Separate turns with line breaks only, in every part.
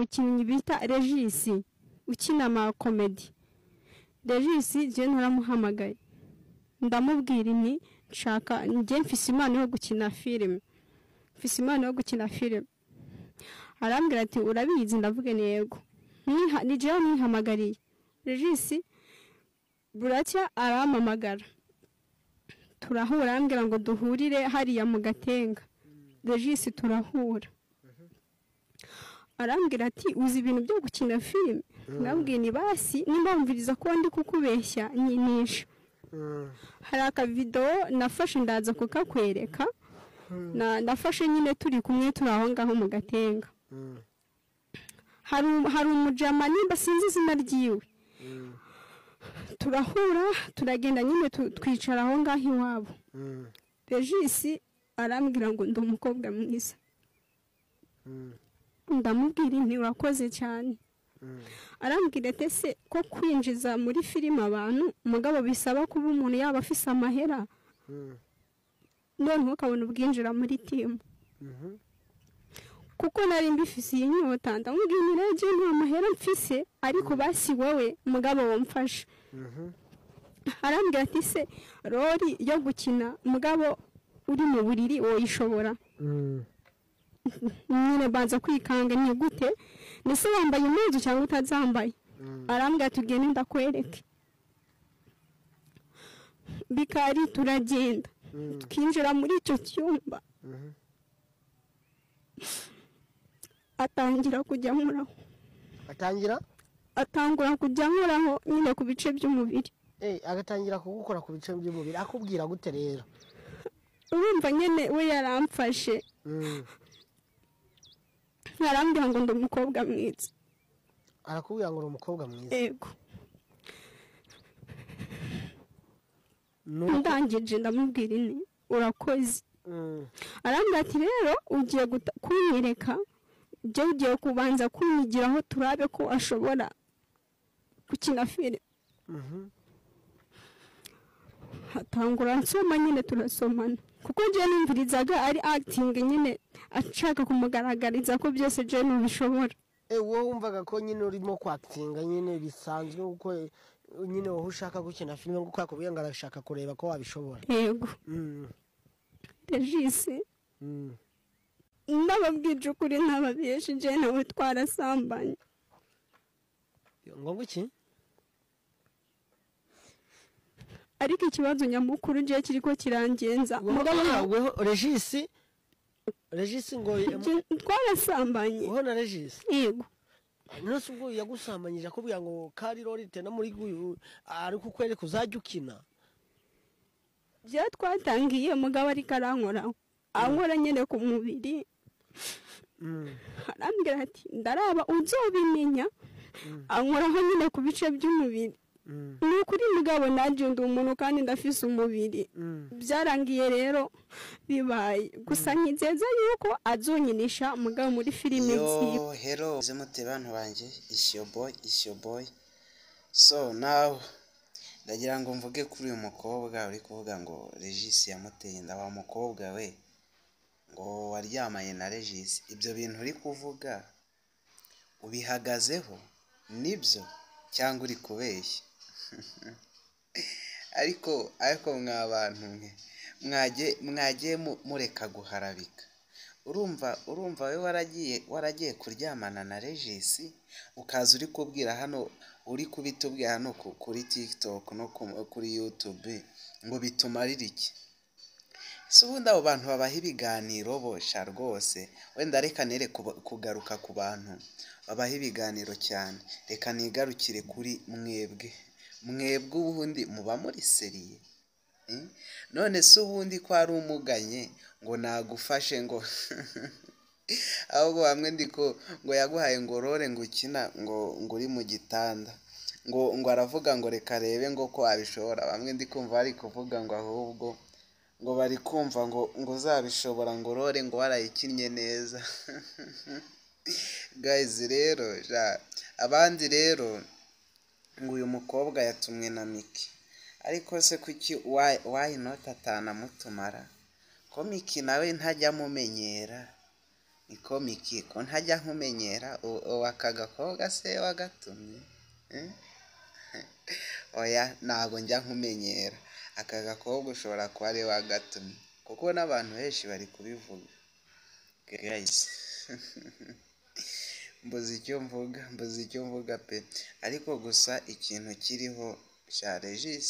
umukinnyi bita Regis ukina ama comedy. Regis je naramuhamagaye ndamubwira nti nshaka njye mfise impano yo gukina film. Mfise impano yo gukina film. Arambwira ati urabizi, ndavuga yego. Ni je mwihamagariye. Regis buracya arampamagara. Turahura arambwira ngo duhurire hariya mu Gatenga. Regis turahura. Arambwira ati uzi ibintu byo gukina film? Nabwiye ni basi nimbamviriza ko ndi kukubeshya nyinisha. Hari aka video nafashe ndaza kukakwereka. Nafashe nyine turi kumwe turaho ngaho mu Gatenga. Hari umujama nimba sinzi izina ryiwe. Turahura turagenda nyine twicara aho ngaho iwabo. Regis arambwira ngo ndi umukobwa mwiza. Ndamubwira nti urakoze cyane. Arambwira ati se ko kwinjiza muri filime abantu mugabo bisaba kuba umuntu yaba afise amahera. None ukabona ubwinjira muri team. Kuko nari mbifise inyota ndamubwira nti reje nta mahera mfise ariko basi wowe mugabo wamfasha. Arambwira ati se rori yo gukina mugabo uri mu buriri woyishobora. Nyine banza kwikanga ni gute nese wambaye impuzu cyangwa utazambaye. Arambwira tugende ndakwereke. Bikari turagenda twinjira muri icyo cyumba. Atangira kujya nkuraho. Atangura kujya nkuraho nyine ku bice by'umubiri.
Agatangira kugukora ku bice by'umubiri. Akubwira gute rero?
Urumva nyene we yaramfashe. Arambwira ngo ndi umukobwa mwiza.
Arakubwira ngo uri umukobwa mwiza?
Yego. Ndangije ndamubwira nti urakoze. Arambwira ati rero ugiye kunyereka je ugiye kubanza kunyigiraho turabe ko ashobora gukina film. Hatangura nsoma nyine turasomana kuko je numvirizaga ari acting nyine ashaka kumugaragariza ko byose je nubishobora.
Wowe wumvaga ko nyine urimo kwactinga nyine bisanzwe uko nyine wowe ushaka gukina film ngo kwakubwiye ngo arashaka kureba ko wabishobora.
Yego. Regis ndababwije ukuri ntababeshe je nawe twarasambanye.
Ngo nguki?
Ariko ikibazo nyamukuru je kiriko kirangenza.
Mugabo nawe Regis ngo
twarasambanye.
Wowe na Regis?
Yego.
Nose ubwo yagusambanyije akubwira ngo kari rorite na muri guyu ari kukwereka uzajya ukina.
Je twatangiye mugabo ari karankora. Ankora nyene ku mubiri. Arambwira ati ndaraba uzobimenya. Ankoraho nyine ku bice by'umubiri. Nukuri mugabo naje ndi umuntu kandi ndafise umubiri. Byarangiye rero bibaye gusa nkizeza yuko azonyinisha mugabo muri filime nziza.
Hello zemute bantu banje is your boy. So now ndagira ngo mvuge kuri uyu mukobwa uri kuvuga ngo Regis yamuteye inda. Wa mukobwa we ngo waryamanye na Regis, ibyo bintu uri kuvuga ubihagazeho nibyo cyangwa uri kubeshya? ariko mwabantu mwagiye mureka guharabika. urumva we waragiye kuryamana na Regis ukaza uri kubwira hano, uri kubitubwira hano kuri TikTok no kuri YouTube ngo bitumarira iki? So ubundi abo bantu babaha ibiganiro bosha rwose. Wenda reka nere kugaruka ku bantu babaha ibiganiro cyane, reka nigarukire kuri mwebwe ubundi muba muri seriye. None se ubundi ko ari umuganye ngo nagufashe ngo ahubwo bamwe ndiko ngo yaguhaye ngo rore ngo ukina ngo uri mu gitanda ngo aravuga ngo reka rebe ngo ko abishobora. Bamwe ndikumva bari kuvuga ngo ahubwo ngo bari kumva ngo uzabishobora ngo rore ngo warayikinnye neza. Guys rero abandi rero ngo uyu mukobwa yatumwe na Miki, ariko se kuki why not atana mutumara ko Miki nawe ntajya mumenyera niko Miki ko ntajya nkumenyera aka gakobwa se wagatumye oya ntabwo njya nkumenyera aka gakobwa ushobora kuba ari wagatumye kuko n'abantu benshi bari kubivuga guys mbuze icyo mvuga pe ariko gusa ikintu kiriho cya Regis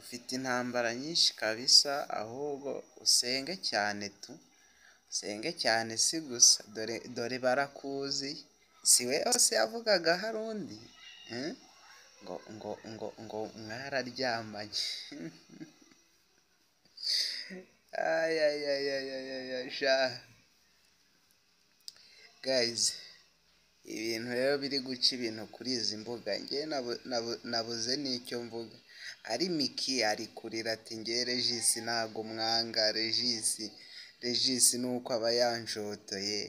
ufite intambara nyinshi kabisa ahubwo usenge cyane si gusa dore barakuzi si we hose yavugaga hari undi ngo mwararyamanye sha guys ibintu rero biri guca ibintu kuri izi mbuga njye nabuze n'icyo mvuga ari Miki ari kurira ati nge Regis ntago mwanga Regis nuko aba yanshotoye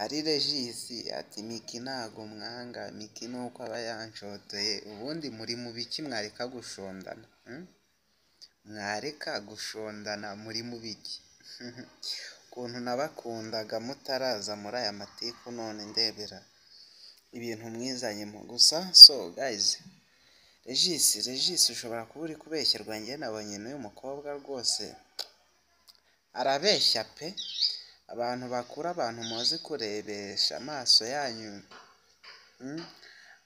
ari Regis ati Miki ntago mwanga Miki nuko aba yanshotoye ubundi muri mu biki mwareka gushondana muri mu biki ukuntu nabakundaga mutaraza muri aya matiku none ndebera ibintu mwizanyemo gusa so guys Regis ushobora kuba uri kubeshyerwa njye nabonye n'uyu mukobwa rwose arabeshya pe abantu bakura abantu muzi kurebesha amaso yanyu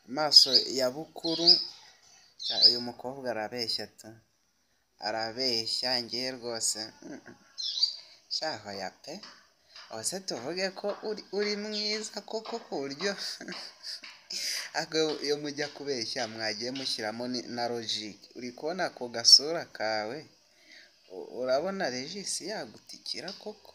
amaso ya bukuru uyu mukobwa arabeshya arabeshya njye rwose shaho ya pe ose tuvuge ko uri mwiza koko ku buryo iyo mujya kubeshya mwagiye mushyiramo na logique uri kubona ako gasura kawe urabona Regis yagutikira koko